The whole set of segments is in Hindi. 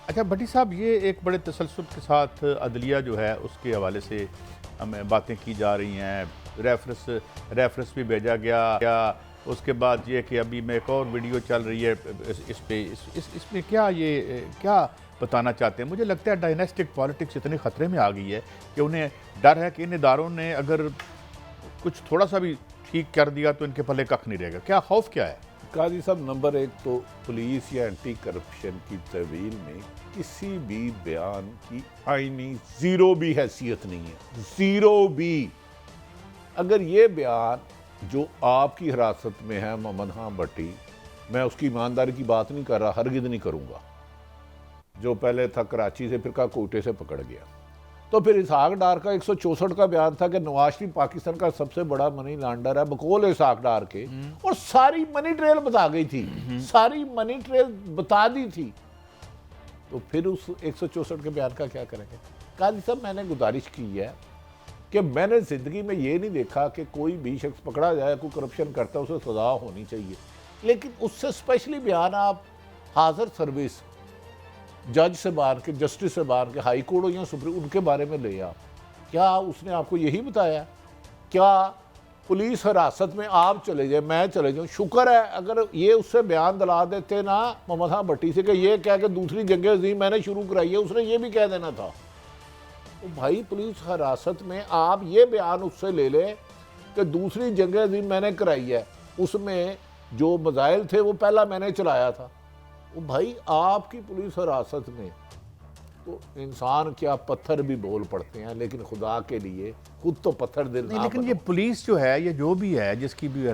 अच्छा भट्टी साहब, ये एक बड़े तसल्सुल के साथ अदलिया जो है उसके हवाले से हमें बातें की जा रही हैं, रेफरेंस भी भेजा गया या उसके बाद ये कि अभी में एक और वीडियो चल रही है इसमें क्या बताना चाहते हैं? मुझे लगता है डायनेस्टिक पॉलिटिक्स इतने ख़तरे में आ गई है कि उन्हें डर है कि इन इदारों ने अगर कुछ थोड़ा सा भी ठीक कर दिया तो इनके पल्ले कख नहीं रहेगा। क्या खौफ क्या है? काजी साहब, नंबर एक तो पुलिस या एंटी करप्शन की तहवील में किसी भी बयान की आईनी ज़ीरो भी हैसियत नहीं है, ज़ीरो भी। अगर ये बयान जो आपकी हिरासत में है मोहम्मद खान भट्टी, मैं उसकी ईमानदारी की बात नहीं कर रहा, हरगिज़ नहीं करूँगा, जो पहले था कराची से फिर का कोयटे से पकड़ गया, तो फिर इसहाक डार का 164 का बयान था कि नवाज शरीफ पाकिस्तान का सबसे बड़ा मनी लॉन्डर है, बकौल इसहाक डार के, और सारी मनी ट्रेल बता गई थी, सारी मनी ट्रेल बता दी थी। तो फिर उस 164 के बयान का क्या करेंगे? काजी साहब, मैंने गुजारिश की है कि मैंने ज़िंदगी में ये नहीं देखा कि कोई भी शख्स पकड़ा जाए, कोई करप्शन करता है, उसे सज़ा होनी चाहिए, लेकिन उससे स्पेशली बयान आप हाज़र सर्विस जज से बाहर के, जस्टिस से बाहर के, हाई कोर्ट हो या सुप्रीम, उनके बारे में ले आप। क्या उसने आपको यही बताया? क्या पुलिस हिरासत में आप चले जाए, मैं चले जाऊँ? शुक्र है अगर ये उससे बयान दिला देते ना मोहम्मद खान भट्टी से कि ये कह के दूसरी जंग अज़ीम मैंने शुरू कराई है, उसने ये भी कह देना था। तो भाई पुलिस हिरासत में आप ये बयान उससे ले लें कि दूसरी जंग अज़ीम मैंने कराई है, उसमें जो मज़ाइल थे वो पहला मैंने चलाया था। वो भाई आपकी पुलिस हिरासत में तो इंसान क्या पत्थर भी बोल पड़ते हैं, लेकिन खुदा के लिए खुद तो पत्थर दिल नहीं, ना लेकिन बनो। ये पुलिस जो है, ये जो भी है, जिसकी भी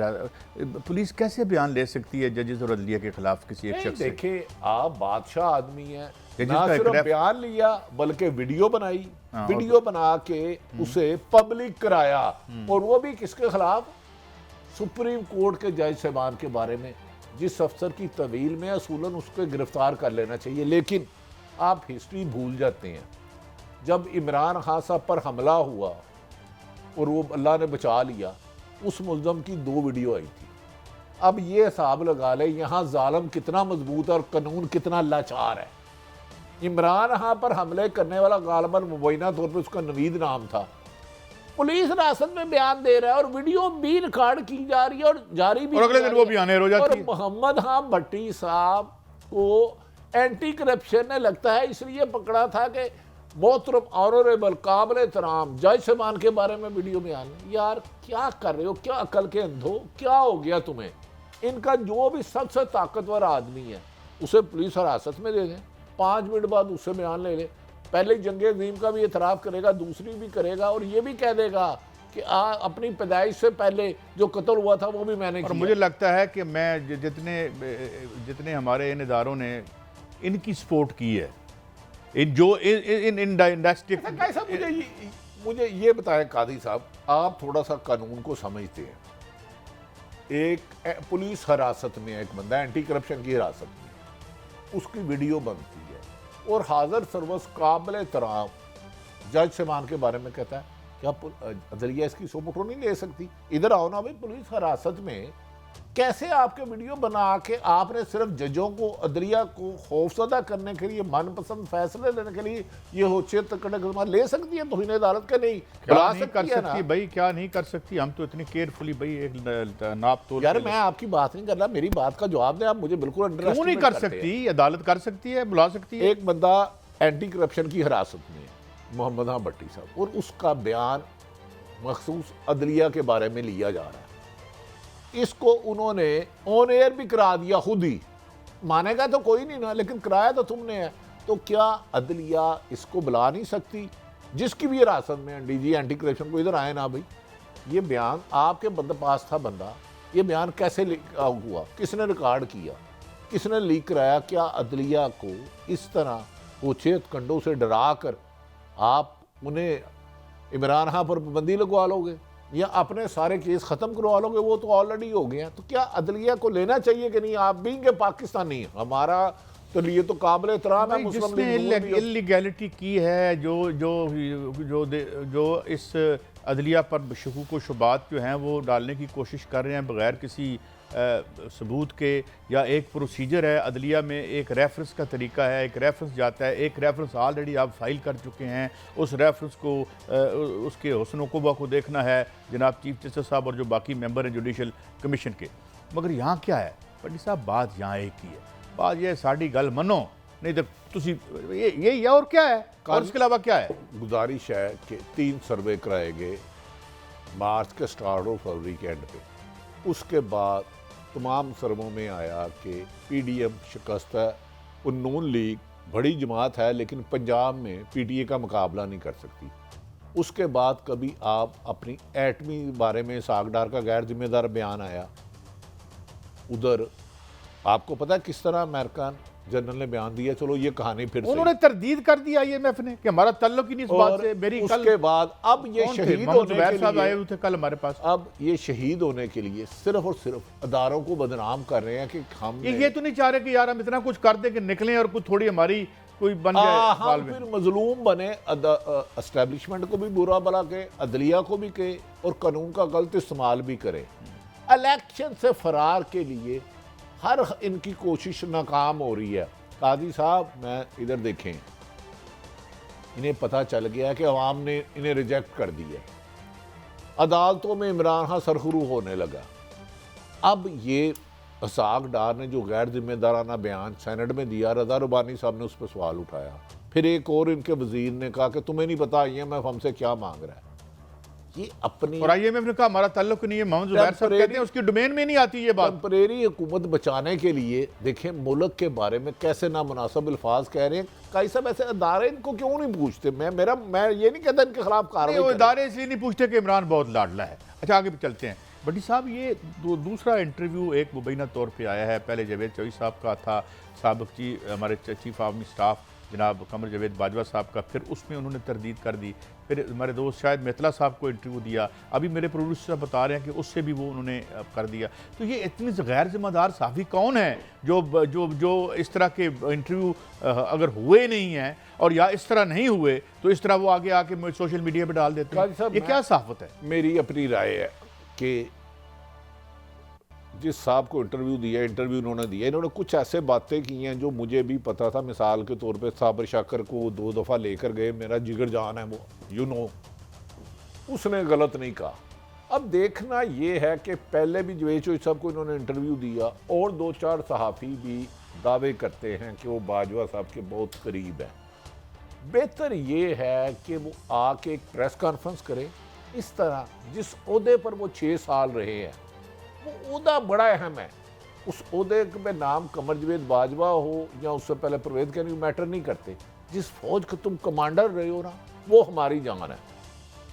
पुलिस कैसे बयान ले सकती है जजेस और अदलिया के खिलाफ किसी एक शख्स से? देखिए, आप बादशाह आदमी हैं, ये ना जिसका सिर्फ बयान लिया बल्कि वीडियो बनाई, वीडियो बना के उसे पब्लिक कराया, और वो भी किसके खिलाफ? सुप्रीम कोर्ट के जज साहबान के बारे में, जिस अफसर की तवील में असूलन उसको गिरफ्तार कर लेना चाहिए। लेकिन आप हिस्ट्री भूल जाते हैं। जब इमरान खान साहब पर हमला हुआ और वो अल्लाह ने बचा लिया, उस मुल्ज़म की 2 वीडियो आई थी। अब ये हिसाब लगा ले यहाँ जालिम कितना मजबूत है और कानून कितना लाचार है। इमरान खान पर हमले करने वाला गालिबन मुबैना तौर पर उसका नवीद नाम था, पुलिस हिरासत में बयान दे रहा है और वीडियो भी रिकॉर्ड की जा रही है और जारी भी, और अगले दिन वो भी आने हो जाती है। और मोहम्मद खान भट्टी साहब को एंटी करप्शन ने लगता है इसलिए पकड़ा था कि मोहतरम ऑनरेबल काबिल एहतराम जज साहबान के बारे में वीडियो बयान। यार क्या कर रहे हो? क्या अकल के अंधो, क्या हो गया तुम्हें? इनका जो भी सबसे ताकतवर आदमी है उसे पुलिस हिरासत में दे दें, 5 मिनट बाद उससे बयान ले ले। पहले जंगे अज़ीम का भी एतराफ़ करेगा, दूसरी भी करेगा, और ये भी कह देगा कि अपनी पैदाइश से पहले जो कत्ल हुआ था वो भी मैंने किया। और मुझे लगता है कि मैं जितने हमारे इन इदारों ने इनकी सपोर्ट की है, इन डायनेस्टिक। कैसा मुझे ये बताएं कादी साहब, आप थोड़ा सा कानून को समझते हैं। एक पुलिस हिरासत में एक बंदा एंटी करप्शन की हिरासत में, उसकी वीडियो बनती है और हाजिर सर्वस काबिल एहतराम जज साहबान के बारे में कहता है क्या अदलिया इसकी सोबतो नहीं ले सकती? इधर आओ ना भाई, पुलिस हिरासत में कैसे आपके वीडियो बना के आपने सिर्फ जजों को, अदलिया को खौफजदा करने के लिए, मनपसंद फैसले लेने के लिए ये होशियत ले सकती है? तो इन्हें अदालत का नहीं क्या नहीं कर सकती भाई? क्या नहीं कर सकती? हम तो इतनी केयरफुली भाई एक नाप तोल। यार मैं आपकी बात नहीं कर रहा, मेरी बात का जवाब दें आप मुझे। बिल्कुल क्यों नहीं कर सकती? अदालत कर सकती है, बुला सकती है। एक बंदा एंटी करप्शन की हिरासत में है, मोहम्मद खान भट्टी साहब, और उसका बयान मखसूस अदलिया के बारे में लिया जा रहा है। इसको उन्होंने ऑन एयर भी करा दिया, खुद ही मानेगा तो कोई नहीं ना, लेकिन कराया तो तुमने है। तो क्या अदलिया इसको बुला नहीं सकती? जिसकी भी हिरासत में डीजी एंटी करप्शन को इधर आए ना भाई, ये बयान आपके पास था बंदा, ये बयान कैसे हुआ, किसने रिकॉर्ड किया, किसने लीक कराया? क्या अदलिया को इस तरह ओछेत कंडों से डरा कर आप उन्हें इमरान खान पर पाबंदी लगवा लोगे या अपने सारे केस खत्म करवा लोगे? वो तो ऑलरेडी हो गए हैं। तो क्या अदलिया को लेना चाहिए कि नहीं? आप भी पाकिस्तानी, हमारा तो लिए तो काबिल एहतराम है। जिसने इलीगैलिटी की है, जो इस अदलिया पर शकूक व शुबात जो हैं वो डालने की कोशिश कर रहे हैं बगैर किसी सबूत के या एक प्रोसीजर है अदलिया में, एक रेफरेंस का तरीका है, एक रेफरेंस जाता है, एक रेफरेंस ऑलरेडी आप फाइल कर चुके हैं, उस रेफरेंस को उसके हुस्न व क़ुव्वा को देखना है जनाब चीफ जस्टिस साहब और जो बाकी मेंबर हैं जुडिशल कमीशन के। मगर यहाँ क्या है पंडित साहब, बात यहाँ एक ही है, बात यह साड़ी गल मनो नहीं तो तुसी ये और क्या है, और इसके अलावा क्या है? गुजारिश है कि 3 सर्वे कराए गए मार्च के स्टार्ट और फरवरी के एंड पे। उसके बाद तमाम सर्वों में आया कि पीडीएम शिकस्त है, नून लीग बड़ी जमात है लेकिन पंजाब में पीटीए का मुकाबला नहीं कर सकती। उसके बाद कभी आप अपनी एटमी बारे में साग डार का गैर जिम्मेदार बयान आया। उधर आपको पता है किस तरह अमेरिकन जनरल ने बयान दिया, चलो ये कहानी फिर उन्होंने तरदीद कर दी आईएमएफ ने कि हमारा ताल्लुक ही नहीं इस बात से। मेरी उसके बाद अब ये शहीद होने के लिए आए हुए थे कल हमारे पास, अब ये शहीद होने के लिए सिर्फ और सिर्फ अदारों को बदनाम कर रहे हैं कि हम ये तो नहीं चाह रहे कि यार हम इतना कुछ कर दें कि निकलें और कुछ थोड़ी हमारी कोई बन जाए, हम फिर मजलूम बने, एस्टेब्लिशमेंट को भी बुरा भला के, अदलिया को भी के और कानून का गलत इस्तेमाल भी करें। इलेक्शन से फरार के लिए हर इनकी कोशिश नाकाम हो रही है। कादी साहब मैं इधर देखें, इन्हें पता चल गया कि अवाम ने इन्हें रिजेक्ट कर दिया, अदालतों में इमरान खान सरखरू होने लगा। अब ये असाक डार ने जो गैर जिम्मेदाराना बयान सेनेट में दिया, रजा रुबानी साहब ने उस पर सवाल उठाया। फिर एक और इनके वजीर ने कहा कि तुम्हें नहीं पता आईएमएफ हमसे क्या मांग रहा है। ये अपनी और आईएमएफ ने कहा हमारा ताल्लुक नहीं है, मोहम्मद जुबैर साहब कहते हैं उसकी डोमेन में नहीं आती ये बात। टेम्परेरी हुकूमत बचाने के लिए देखें मुल्क के बारे में कैसे नामुनासिब अल्फाज कह रहे हैं। कई सब ऐसे अदारे इनको क्यों नहीं पूछते? मैं ये नहीं कहता इनके खिलाफ कार्रवाई करें। इदारे इसलिए नहीं पूछते कि इमरान बहुत लाडला है। अच्छा आगे भी चलते हैं। बड़ी साहब ये दूसरा इंटरव्यू एक मुबैना तौर पर आया है, पहले जावेद चौधरी साहब का था, साबिक हमारे चीफ आर्मी स्टाफ जनाब कमर जावेद बाजवा साहब का, फिर उसमें उन्होंने तरदीद कर दी। फिर हमारे दोस्त शायद मेतला साहब को इंटरव्यू दिया, अभी मेरे प्रोड्यूसर बता रहे हैं कि उससे भी वो उन्होंने कर दिया। तो ये इतनी गैर जिम्मेदार साफ़ी कौन है जो जो जो इस तरह के इंटरव्यू अगर हुए नहीं हैं और या इस तरह नहीं हुए तो इस तरह वो आगे आके सोशल मीडिया पर डाल देते हैं? ये क्या सहाफ़त है? मेरी अपनी राय है कि जिस साहब को इंटरव्यू उन्होंने दिया, इन्होंने कुछ ऐसे बातें की हैं जो मुझे भी पता था। मिसाल के तौर पे साबिर शाकर को 2 दफ़ा लेकर गए, मेरा जिगर जान है वो, उसने गलत नहीं कहा। अब देखना ये है कि पहले भी जावेद चौधरी साहब को इन्होंने इंटरव्यू दिया और 2-4 सहाफ़ी भी दावे करते हैं कि वो बाजवा साहब के बहुत करीब है। बेहतर ये है कि वो आके एक प्रेस कॉन्फ्रेंस करें। इस तरह जिस ओहदे पर वो 6 साल रहे हैं वो ओहदा बड़ा अहम है। उस ओहदे पे नाम कमर जावेद बाजवा हो या उससे पहले परवेज कैनी मैटर नहीं करते। जिस फौज के तुम कमांडर रहे हो ना, वो हमारी जान है।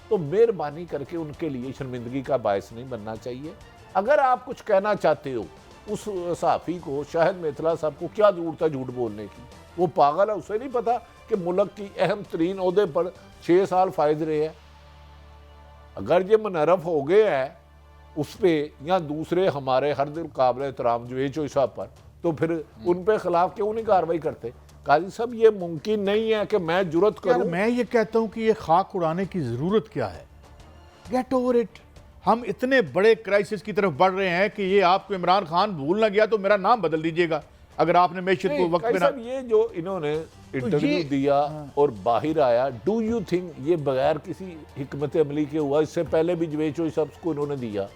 तो मेहरबानी करके उनके लिए शर्मिंदगी का बायस नहीं बनना चाहिए। अगर आप कुछ कहना चाहते हो उस सहाफ़ी को, शाहिद मेतला साहब को क्या जरूरत है झूठ बोलने की? वो पागल है, उसे नहीं पता कि मुल्क की अहम तरीन ओहदे पर 6 साल फायद रहे हैं। अगर ये मुनरफ हो गए हैं उस पर या दूसरे हमारे हर दिल काबिल एहतराम जावेद चौधरी साहब पर, तो फिर उन पे खिलाफ क्यों नहीं कार्रवाई करते? काजी साहब ये मुमकिन नहीं है कि मैं जुर्रत करूं। मैं ये कहता हूं कि ये खाक उड़ाने की ज़रूरत क्या है? Get over it. हम इतने बड़े क्राइसिस की तरफ बढ़ रहे हैं कि ये आपको इमरान खान भूल ना गया तो मेरा नाम बदल दीजिएगा अगर आपने मैशत को वक्त पे ना। ये जो इन्होंने इंटरव्यू दिया और बाहर आया, डू यू थिंक ये बगैर किसी हिकमत अमली के हुआ? इससे पहले भी जावेद चौधरी साहब को इन्होंने दिया,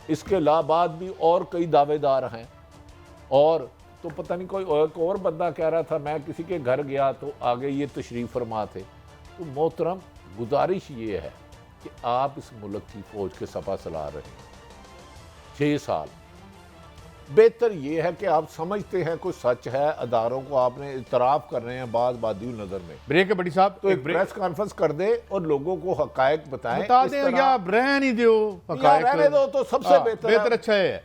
इसके बाद भी और कई दावेदार हैं। और तो पता नहीं कोई एक और बंदा कह रहा था मैं किसी के घर गया तो आगे ये तशरीफ़ फरमा थे। तो मोहतरम गुजारिश ये है कि आप इस मुल्क की फ़ौज के सफ़ा सला रहे हैं 6 साल। बेहतर ये है कि आप समझते हैं कोई सच है, अदारों को आपने इतराफ़ कर रहे हैं बात बादी नज़र में। ब्रेक है बड़ी साहब, तो एक प्रेस कॉन्फ्रेंस कर दे और लोगों को हकायक बताएं, बता दें या रहने दो, रहने दो तो सबसे बेहतर अच्छा है।